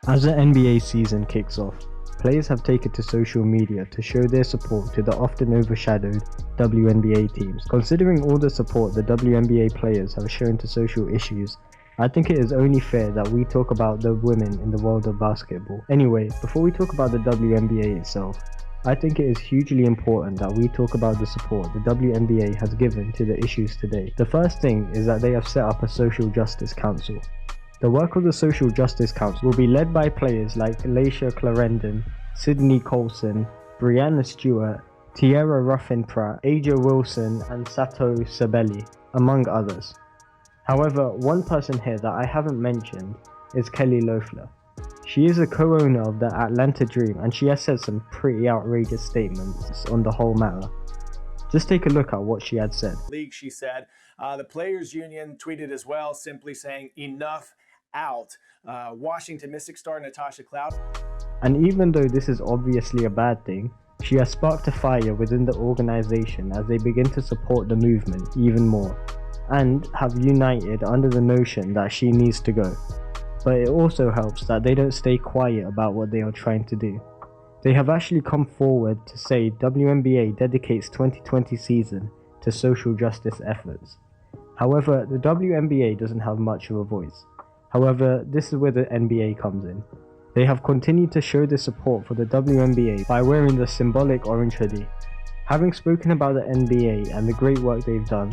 As the NBA season kicks off, players have taken to social media to show their support to the often overshadowed WNBA teams. Considering all the support the WNBA players have shown to social issues, I think it is only fair that we talk about the women in the world of basketball. Anyway, before we talk about the WNBA itself, I think it is hugely important that we talk about the support the WNBA has given to the issues today. The first thing is that they have set up a social justice council. The work of the Social Justice Council will be led by players like Laisha Clarendon, Sydney Colson, Brianna Stewart, Tierra Ruffin-Pratt, Aja Wilson and Sato Sabelli, among others. However, one person here that I haven't mentioned is Kelly Loeffler. She is a co-owner of the Atlanta Dream and she has said some pretty outrageous statements on the whole matter. Just take a look at what she had said. League, she said. The Players Union tweeted as well, simply saying, "Enough out." Washington Mystics star Natasha Cloud. And even though this is obviously a bad thing, she has sparked a fire within the organization as they begin to support the movement even more, and have united under the notion that she needs to go. But it also helps that they don't stay quiet about what they are trying to do. They have actually come forward to say WNBA dedicates 2020 season to social justice efforts. However, the WNBA doesn't have much of a voice. However, this is where the NBA comes in. They have continued to show their support for the WNBA by wearing the symbolic orange hoodie. Having spoken about the NBA and the great work they've done,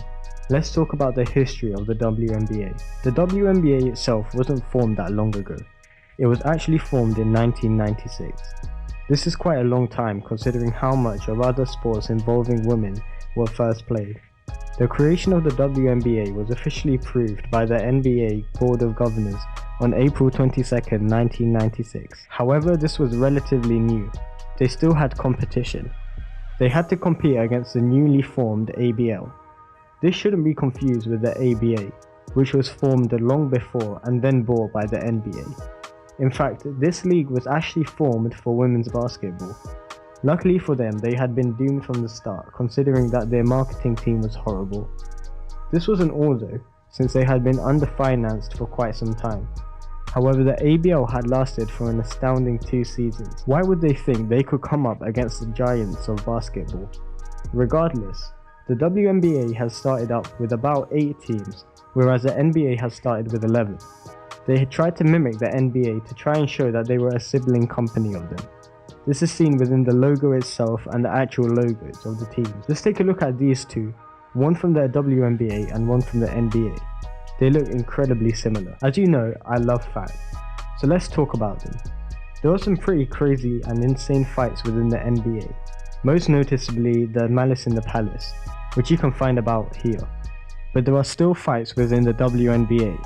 let's talk about the history of the WNBA. The WNBA itself wasn't formed that long ago. It was actually formed in 1996. This is quite a long time considering how much of other sports involving women were first played. The creation of the WNBA was officially approved by the NBA Board of Governors on April 22, 1996. However, this was relatively new. They still had competition. They had to compete against the newly formed ABL. This shouldn't be confused with the ABA, which was formed long before and then bought by the NBA. In fact, this league was actually formed for women's basketball. Luckily for them, they had been doomed from the start, considering that their marketing team was horrible. This wasn't all though, since they had been underfinanced for quite some time. However, the ABL had lasted for an astounding 2 seasons. Why would they think they could come up against the giants of basketball? Regardless, the WNBA has started up with about 8 teams, whereas the NBA has started with 11. They had tried to mimic the NBA to try and show that they were a sibling company of them. This is seen within the logo itself and the actual logos of the teams. Let's take a look at these two, one from the WNBA and one from the NBA. They look incredibly similar. As you know, I love facts, so let's talk about them. There are some pretty crazy and insane fights within the NBA, most noticeably the Malice in the Palace, which you can find about here. But there are still fights within the WNBA,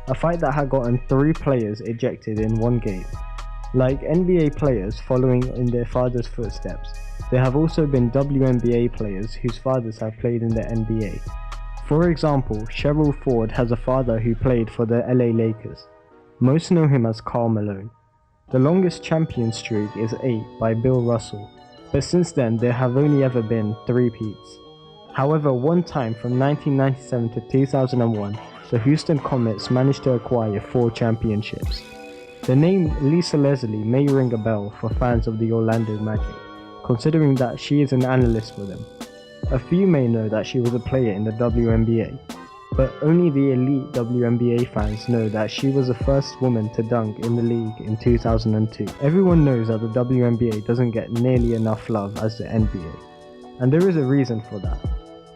a fight that had gotten 3 players ejected in one game. Like NBA players following in their father's footsteps, there have also been WNBA players whose fathers have played in the NBA. For example, Cheryl Ford has a father who played for the LA Lakers. Most know him as Karl Malone. The longest champion streak is 8 by Bill Russell, but since then there have only ever been 3 peats. However, one time from 1997 to 2001, the Houston Comets managed to acquire 4 championships. The name Lisa Leslie may ring a bell for fans of the Orlando Magic, considering that she is an analyst for them. A few may know that she was a player in the WNBA, but only the elite WNBA fans know that she was the first woman to dunk in the league in 2002. Everyone knows that the WNBA doesn't get nearly enough love as the NBA, and there is a reason for that.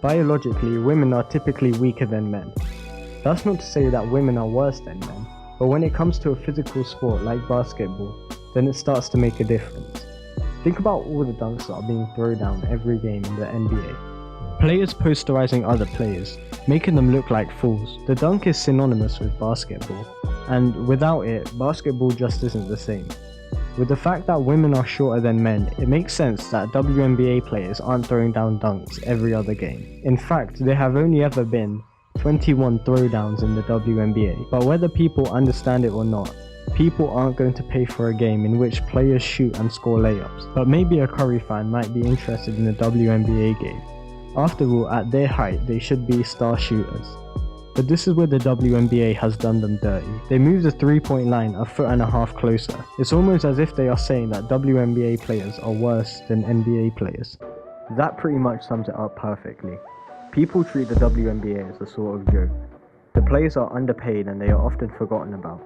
Biologically, women are typically weaker than men. That's not to say that women are worse than men, but when it comes to a physical sport like basketball, then it starts to make a difference. Think about all the dunks that are being thrown down every game in the NBA. Players posterizing other players, making them look like fools. The dunk is synonymous with basketball, and without it, basketball just isn't the same. With the fact that women are shorter than men, it makes sense that WNBA players aren't throwing down dunks every other game. In fact, there have only ever been 21 throwdowns in the WNBA, but whether people understand it or not, people aren't going to pay for a game in which players shoot and score layups. But maybe a Curry fan might be interested in a WNBA game. After all, at their height, they should be star shooters. But this is where the WNBA has done them dirty. They moved the 3-point line a foot and a half closer. It's almost as if they are saying that WNBA players are worse than NBA players. That pretty much sums it up perfectly. People treat the WNBA as a sort of joke. The players are underpaid and they are often forgotten about.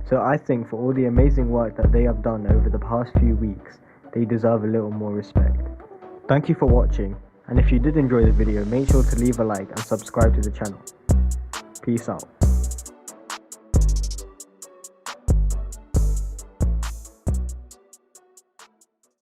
So I think for all the amazing work that they have done over the past few weeks, they deserve a little more respect. Thank you for watching, and if you did enjoy the video, make sure to leave a like and subscribe to the channel. Peace out.